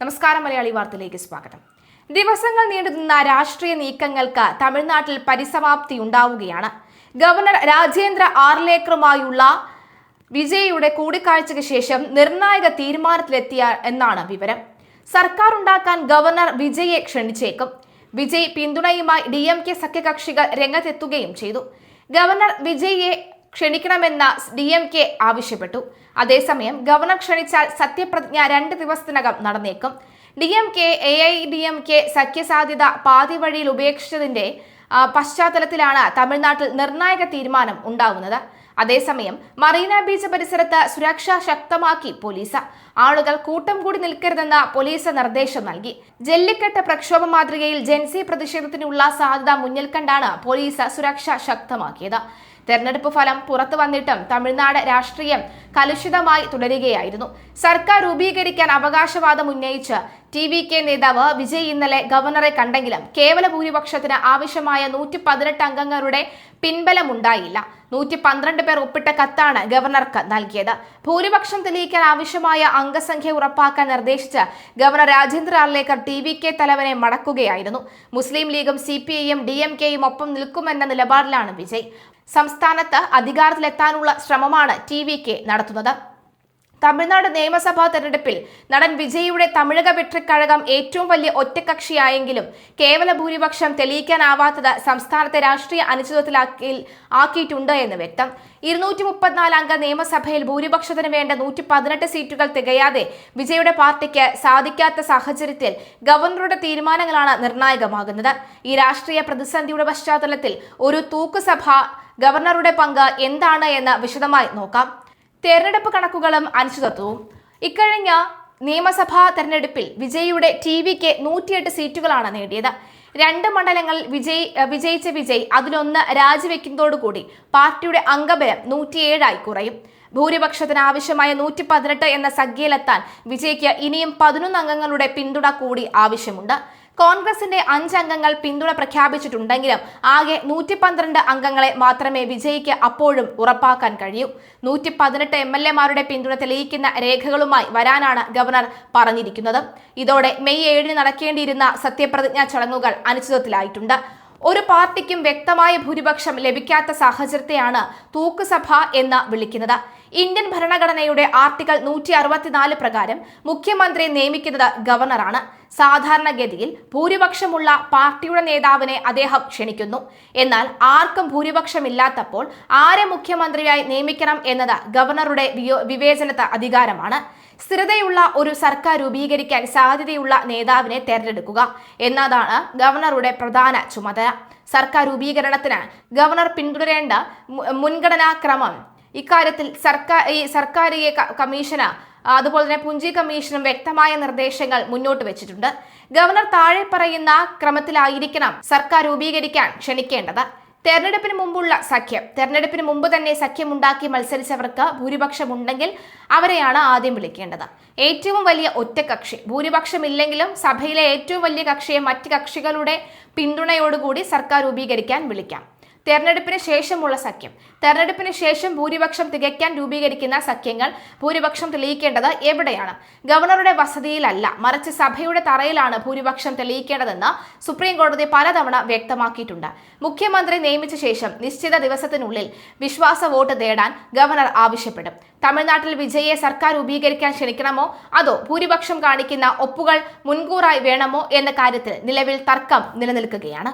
നമസ്കാരം, മലയാളി വാർത്തയിലേക്ക് സ്വാഗതം. ദിവസങ്ങൾ നീണ്ടുനിന്ന രാഷ്ട്രീയ നീക്കങ്ങൾക്ക് തമിഴ്നാട്ടിൽ പരിസമാപ്തി ഉണ്ടാവുകയാണ്. ഗവർണർ രാജേന്ദ്ര ആർലേക്കറുമായുള്ള വിജയയുടെ കൂടിക്കാഴ്ചയ്ക്ക് ശേഷം നിർണായക തീരുമാനത്തിലെത്തിയ എന്നാണ് വിവരം. സർക്കാർ ഉണ്ടാക്കാൻ ഗവർണർ വിജയെ ക്ഷണിച്ചേക്കും. വിജയ് പിന്തുണയുമായി DMK സഖ്യകക്ഷികൾ രംഗത്തെത്തുകയും ചെയ്തു. ഗവർണർ വിജയെ ക്ഷണിക്കണമെന്ന DMK ആവശ്യപ്പെട്ടു. അതേസമയം ഗവർണർ ക്ഷണിച്ചാൽ സത്യപ്രതിജ്ഞ 2 ദിവസത്തിനകം നടന്നേക്കും. DMK AIDMK സഖ്യസാധ്യത പാതി വഴിയിൽ ഉപേക്ഷിച്ചതിന്റെ പശ്ചാത്തലത്തിലാണ് തമിഴ്നാട്ടിൽ നിർണായക തീരുമാനം ഉണ്ടാവുന്നത്. അതേസമയം മറീന ബീച്ച് പരിസരത്ത് സുരക്ഷ ശക്തമാക്കി പോലീസ്. ആളുകൾ കൂട്ടം കൂടി നിൽക്കരുതെന്ന് പോലീസ് നിർദ്ദേശം നൽകി. ജല്ലിക്കെട്ട് പ്രക്ഷോഭ മാതൃകയിൽ ജൻസി പ്രതിഷേധത്തിനുള്ള സാധ്യത മുന്നിൽ കണ്ടാണ് പോലീസ് സുരക്ഷ ശക്തമാക്കിയത്. തെരഞ്ഞെടുപ്പ് ഫലം പുറത്തു വന്നിട്ടും തമിഴ്നാട് രാഷ്ട്രീയം കലുഷിതമായി തുടരുകയായിരുന്നു. സർക്കാർ രൂപീകരിക്കാൻ അവകാശവാദം ഉന്നയിച്ച് TVK നേതാവ് വിജയ് ഇന്നലെ ഗവർണറെ കണ്ടെങ്കിലും കേവല ഭൂരിപക്ഷത്തിന് ആവശ്യമായ 118 അംഗങ്ങളുടെ പിൻബലമുണ്ടായില്ല. 112 പേർ ഒപ്പിട്ട കത്താണ് ഗവർണർക്ക് നൽകിയത്. ഭൂരിപക്ഷം തെളിയിക്കാൻ ആവശ്യമായ അംഗസംഖ്യ ഉറപ്പാക്കാൻ നിർദ്ദേശിച്ച് ഗവർണർ രാജേന്ദ്ര ആർലേക്കർ TVK തലവനെ മടക്കുകയായിരുന്നു. മുസ്ലിം ലീഗും CPIയും DMKയും ഒപ്പം നിൽക്കുമെന്ന നിലപാടിലാണ് വിജയ്. സംസ്ഥാനത്ത് അധികാരത്തിലെത്താനുള്ള ശ്രമമാണ് TVK നടത്തുന്നത്. തമിഴ്നാട് നിയമസഭാ തെരഞ്ഞെടുപ്പിൽ നടൻ വിജയിയുടെ തമിഴക വെട്രിക്കഴകം ഏറ്റവും വലിയ ഒറ്റക്കക്ഷിയായെങ്കിലും കേവല ഭൂരിപക്ഷം തെളിയിക്കാനാവാത്തത് സംസ്ഥാനത്തെ രാഷ്ട്രീയ അനിശ്ചിതത്വത്തിലാക്കിയിട്ടുണ്ട് എന്ന് വ്യക്തം. 234 അംഗ നിയമസഭയിൽ ഭൂരിപക്ഷത്തിന് വേണ്ട 118 സീറ്റുകൾ തികയാതെ വിജയുടെ പാർട്ടിക്ക് സാധിക്കാത്ത സാഹചര്യത്തിൽ ഗവർണറുടെ തീരുമാനങ്ങളാണ് നിർണായകമാകുന്നത്. ഈ രാഷ്ട്രീയ പ്രതിസന്ധിയുടെ പശ്ചാത്തലത്തിൽ ഒരു തൂക്കുസഭ ഗവർണറുടെ പങ്ക് എന്താണ് എന്ന് വിശദമായി നോക്കാം. തെരഞ്ഞെടുപ്പ് കണക്കുകളും അനിശ്ചിതത്വവും. ഇക്കഴിഞ്ഞ നിയമസഭാ തെരഞ്ഞെടുപ്പിൽ വിജയിയുടെ TVK 108 സീറ്റുകളാണ് നേടിയത്. 2 മണ്ഡലങ്ങളിൽ വിജയിച്ച വിജയ് അതിലൊന്ന് രാജിവെക്കുന്നതോടുകൂടി പാർട്ടിയുടെ അംഗബലം 107 കുറയും. ഭൂരിപക്ഷത്തിന് ആവശ്യമായ 118 എന്ന സംഖ്യയിലെത്താൻ വിജയ്ക്ക് ഇനിയും 11 അംഗങ്ങളുടെ പിന്തുണ കൂടി ആവശ്യമുണ്ട്. കോൺഗ്രസിന്റെ 5 അംഗങ്ങൾ പിന്തുണ പ്രഖ്യാപിച്ചിട്ടുണ്ടെങ്കിലും ആകെ 112 അംഗങ്ങളെ മാത്രമേ വിജയിക്ക് അപ്പോഴും ഉറപ്പാക്കാൻ കഴിയൂ. 118 MLA-മാരുടെ പിന്തുണ തെളിയിക്കുന്ന രേഖകളുമായി വരാനാണ് ഗവർണർ പറഞ്ഞിരിക്കുന്നത്. ഇതോടെ മെയ് 7 നടക്കേണ്ടിയിരുന്ന സത്യപ്രതിജ്ഞാ ചടങ്ങുകൾ അനിശ്ചിതത്വത്തിലായിട്ടുണ്ട്. ഒരു പാർട്ടിക്കും വ്യക്തമായ ഭൂരിപക്ഷം ലഭിക്കാത്ത സാഹചര്യത്തെയാണ് തൂക്കുസഭ എന്ന് വിളിക്കുന്നത്. ഇന്ത്യൻ ഭരണഘടനയുടെ ആർട്ടിക്കിൾ 164 പ്രകാരം മുഖ്യമന്ത്രിയെ നിയമിക്കുന്നത് ഗവർണറാണ്. സാധാരണഗതിയിൽ ഭൂരിപക്ഷമുള്ള പാർട്ടിയുടെ നേതാവിനെ അദ്ദേഹം ക്ഷണിക്കുന്നു. എന്നാൽ ആർക്കും ഭൂരിപക്ഷമില്ലാത്തപ്പോൾ ആരെ മുഖ്യമന്ത്രിയായി നിയമിക്കണം എന്നത് ഗവർണറുടെ വിവേചന അധികാരമാണ്. സ്ഥിരതയുള്ള ഒരു സർക്കാർ രൂപീകരിക്കാൻ സാധ്യതയുള്ള നേതാവിനെ തെരഞ്ഞെടുക്കുക എന്നതാണ് ഗവർണറുടെ പ്രധാന ചുമതല. സർക്കാർ രൂപീകരണത്തിന് ഗവർണർ പിന്തുടരേണ്ട മുൻഗണനാ ക്രമം ഇക്കാര്യത്തിൽ സർക്കാരിയ കമ്മീഷന് അതുപോലെ തന്നെ പുഞ്ചി കമ്മീഷനും വ്യക്തമായ നിർദ്ദേശങ്ങൾ മുന്നോട്ട് വെച്ചിട്ടുണ്ട്. ഗവർണർ താഴെ പറയുന്ന ക്രമത്തിലായിരിക്കണം സർക്കാർ രൂപീകരിക്കാൻ ക്ഷണിക്കേണ്ടത്. തെരഞ്ഞെടുപ്പിന് മുമ്പുള്ള സഖ്യം. തെരഞ്ഞെടുപ്പിന് മുമ്പ് തന്നെ സഖ്യമുണ്ടാക്കി മത്സരിച്ചവർക്ക് ഭൂരിപക്ഷമുണ്ടെങ്കിൽ അവരെയാണ് ആദ്യം വിളിക്കേണ്ടത്. ഏറ്റവും വലിയ ഒറ്റക്കക്ഷി. ഭൂരിപക്ഷമില്ലെങ്കിലും സഭയിലെ ഏറ്റവും വലിയ കക്ഷിയെ മറ്റ് കക്ഷികളുടെ പിന്തുണയോടുകൂടി സർക്കാർ രൂപീകരിക്കാൻ വിളിക്കാം. തെരഞ്ഞെടുപ്പിന് ശേഷമുള്ള സഖ്യം. തെരഞ്ഞെടുപ്പിന് ശേഷം ഭൂരിപക്ഷം തികയ്ക്കാൻ രൂപീകരിക്കുന്ന സഖ്യങ്ങൾ ഭൂരിപക്ഷം തെളിയിക്കേണ്ടത് എവിടെയാണ്? ഗവർണറുടെ വസതിയിലല്ല, മറിച്ച് സഭയുടെ തറയിലാണ് ഭൂരിപക്ഷം തെളിയിക്കേണ്ടതെന്ന് സുപ്രീം കോടതി പലതവണ വ്യക്തമാക്കിയിട്ടുണ്ട്. മുഖ്യമന്ത്രി നിയമിച്ച ശേഷം നിശ്ചിത ദിവസത്തിനുള്ളിൽ വിശ്വാസ വോട്ട് തേടാൻ ഗവർണർ ആവശ്യപ്പെടും. തമിഴ്നാട്ടിൽ വിജയെ സർക്കാർ രൂപീകരിക്കാൻ ക്ഷണിക്കണമോ അതോ ഭൂരിപക്ഷം കാണിക്കുന്ന ഒപ്പുകൾ മുൻകൂറായി വേണമോ എന്ന കാര്യത്തിൽ നിലവിൽ തർക്കം നിലനിൽക്കുകയാണ്.